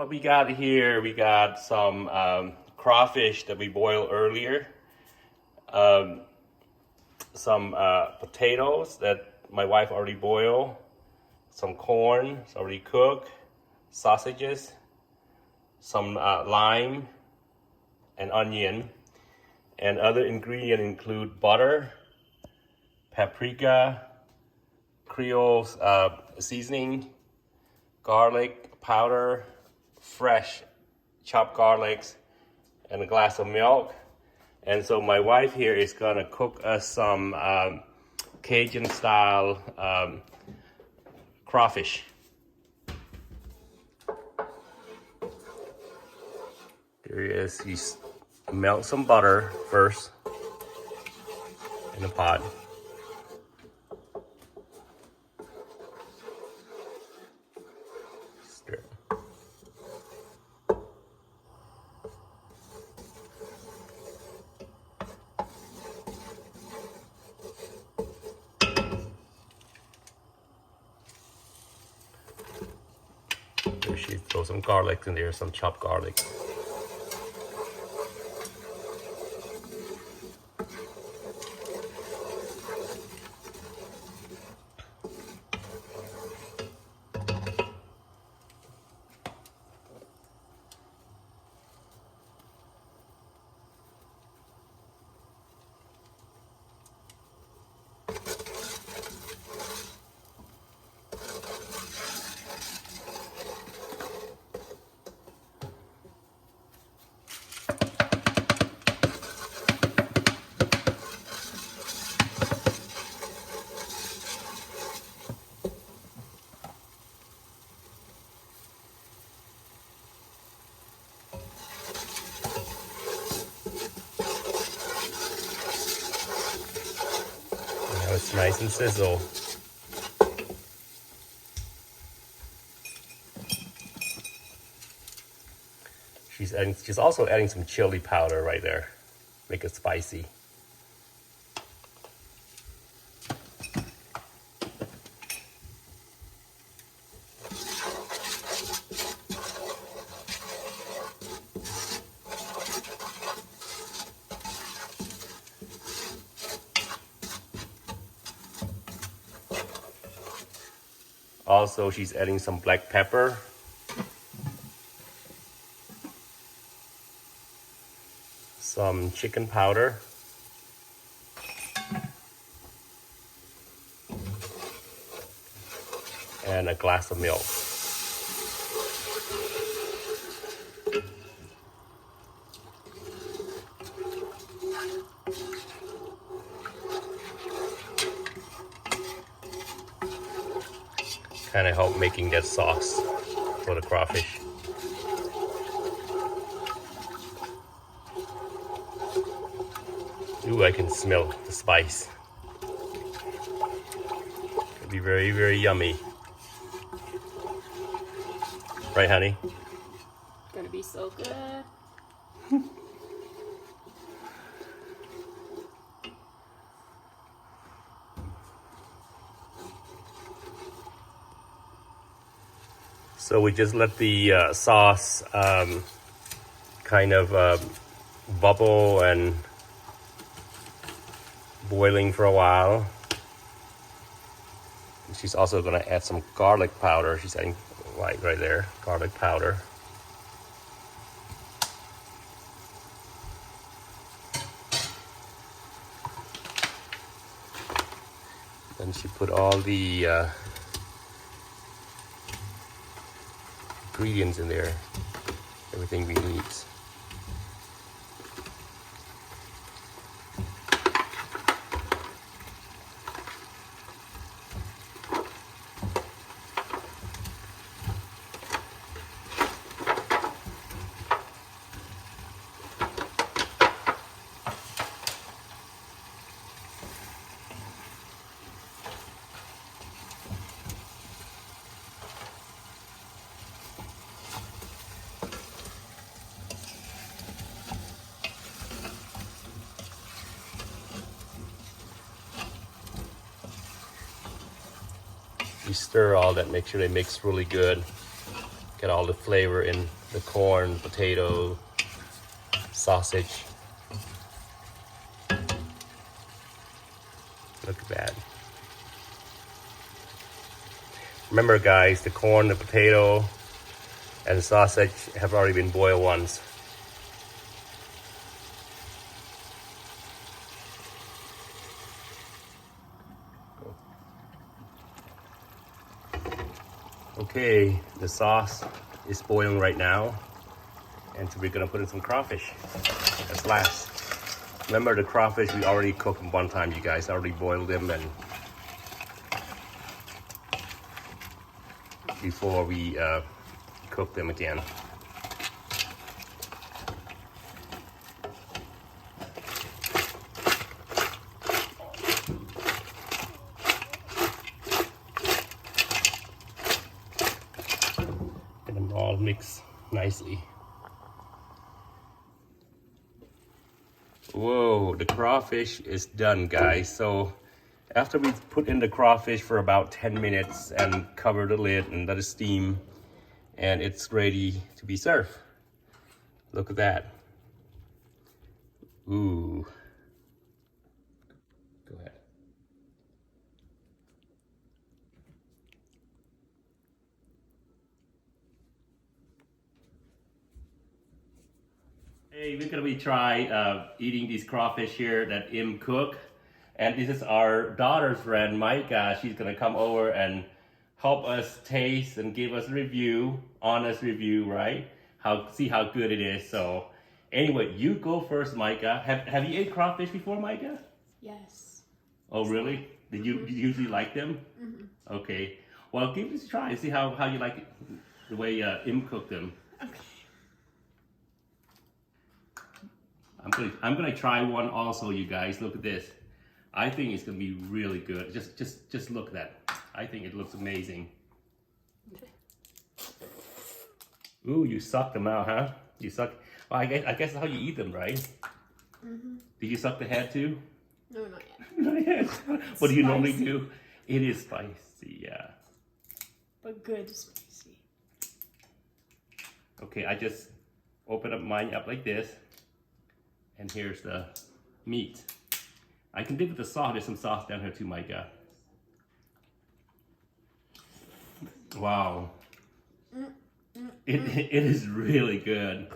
What we got here, we got some crawfish that we boiled earlier. Some potatoes that my wife already boiled. Some corn, it's already cooked. Sausages. Some lime and onion. And other ingredients include butter, paprika, Creole seasoning, garlic powder, fresh chopped garlics, and a glass of milk. And so my wife here is gonna cook us some Cajun style crawfish. There he is. You melt some butter first in a pot. Stir it. There she throw some garlic in there, some chopped garlic. It's nice and sizzle. She's also adding some chili powder right there, make it spicy. Also, she's adding some black pepper. Some chicken powder. And a glass of milk. Kind of help making that sauce for the crawfish. Ooh, I can smell the spice. It'll be very, very yummy. Right, honey? Gonna be so good. So we just let the sauce kind of bubble and boiling for a while. She's also going to add some garlic powder. She's adding right there, garlic powder. Then she put all the ingredients in there, everything we need. You stir all that, make sure they mix really good. Get all the flavor in the corn, potato, sausage. Look at that. Remember guys, the corn, the potato, and the sausage have already been boiled once. Okay, the sauce is boiling right now. And so we're gonna put in some crawfish. That's last. Remember the crawfish, we already cooked them one time, you guys. I already boiled them and before we cook them again. Get them all mixed nicely. Whoa, the crawfish is done, guys. So after we put in the crawfish for about 10 minutes and cover the lid and let it steam, and it's ready to be served. Look at that. Ooh. Go ahead. Hey, we're gonna try eating these crawfish here that Im cook. And this is our daughter's friend, Micah. She's gonna come over and help us taste and give us a review, honest review, right? See how good it is. So anyway, you go first, Micah. Have you ate crawfish before, Micah? Yes. Oh, really? Did you usually like them? Mm-hmm. Okay. Well, give this a try and see how you like it, the way Im cooked them. Okay. I'm gonna try one also, you guys. Look at this. I think it's gonna be really good. Just look at that. I think it looks amazing. Ooh, you suck them out, huh? You suck. Well, I guess that's how you eat them, right? Mm-hmm. Did you suck the head too? No, not yet. Not yet. What do you normally do? It is spicy, yeah. But good spicy. Okay, I just open up mine up like this. And here's the meat. I can dip with the sauce. There's some sauce down here too, Micah. Wow. It is really good.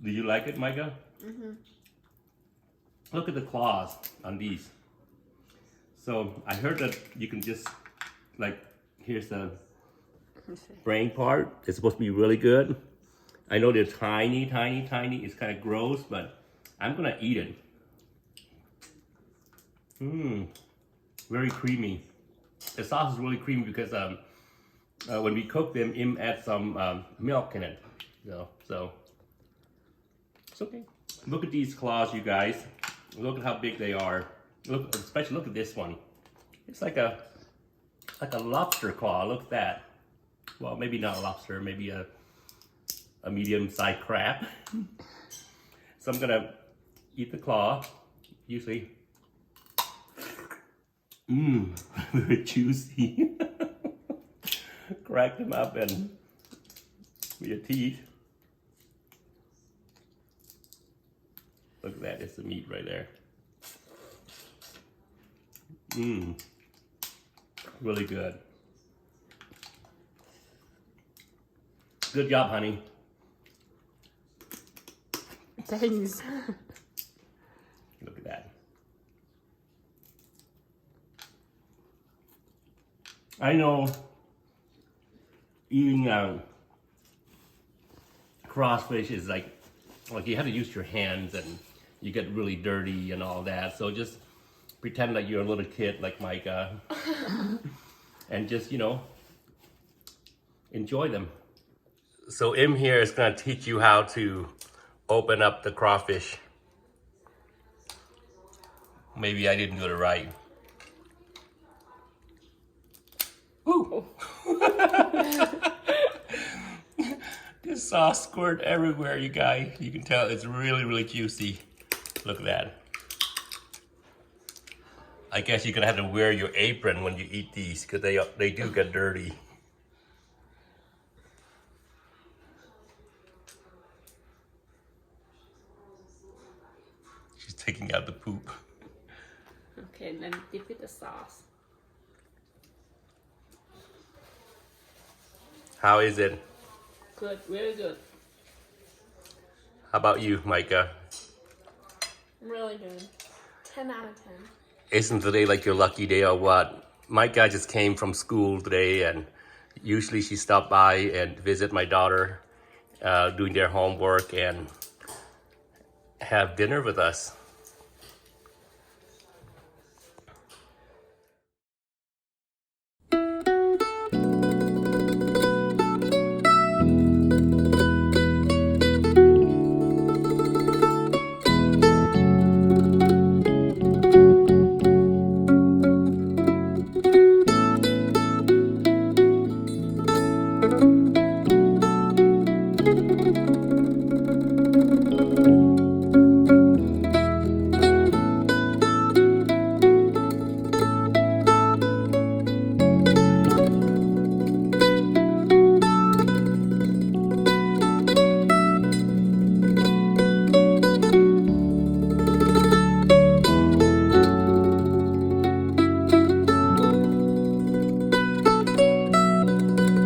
Do you like it, Micah? Mm-hmm. Look at the claws on these. So I heard that you can just, like, here's the brain part. It's supposed to be really good. I know they're tiny. It's kind of gross, but I'm gonna eat it. Very creamy. The sauce is really creamy because when we cook them, Im adds some milk in it. So it's okay. Look at these claws, you guys. Look at how big they are. Especially look at this one. It's like a lobster claw. Look at that. Well, maybe not a lobster. Maybe a medium-sized crab. So I'm gonna eat the claw. Usually, very juicy. Crack them up and with your teeth. Look at that, it's the meat right there. Really good. Good job, honey. Thanks. Look at that. I know eating crawfish is like you have to use your hands and you get really dirty and all that. So just pretend like you're a little kid like Micah and just, enjoy them. So Im here is gonna teach you how to open up the crawfish. Maybe I didn't do it right. Ooh. This sauce squirt everywhere, you guys. You can tell it's really, really juicy. Look at that. I guess you're gonna have to wear your apron when you eat these because they do get dirty. taking out the poop. Okay, then dip with the sauce. How is it? Good, really good. How about you, Micah? Really good. 10 out of 10. Isn't today like your lucky day or what? Micah just came from school today, and usually she stopped by and visit my daughter doing their homework and have dinner with us.